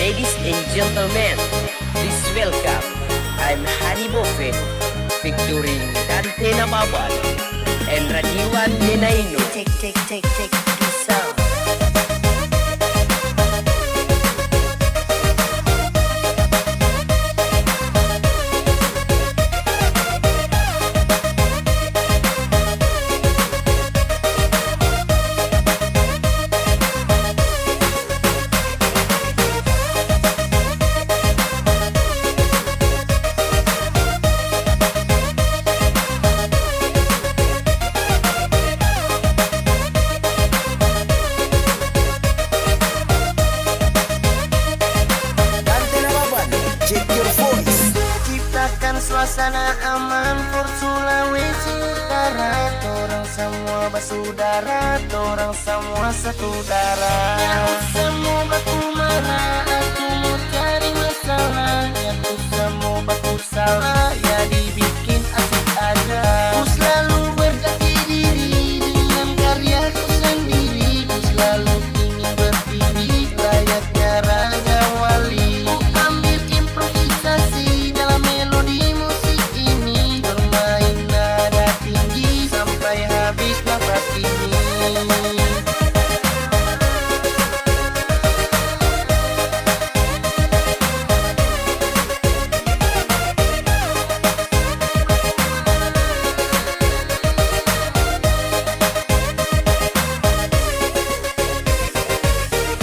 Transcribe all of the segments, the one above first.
Ladies and gentlemen, please welcome. I'm Hani Boven, featuring Dante Nababan and Radiwan Menaino. Take the sound. Suasana aman for Sulawesi Utara. Dorang semua bersaudara, dorang semua satu darah. Ya semua baku marah, aku mau cari masalah. Ya ku semua baku salah, ya dibikin asik aja. Ku selalu berjati diri dengan karyaku sendiri. Ku selalu ingin berdiri layaknya Raja Wali. Ku ambil improvisasi dalam melodi habis nafas ini.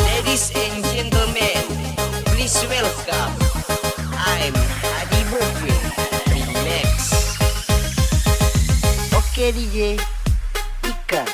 Ladies and gentlemen, please welcome. I'm Hadi Boven Remix. Oke DJ Ika.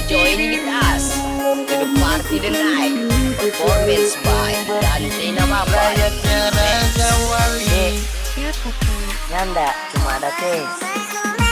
Join with us to the party tonight. Performance by Dante Nababan. Layaknya Raja Wali. Nyanda, cuma ada tes.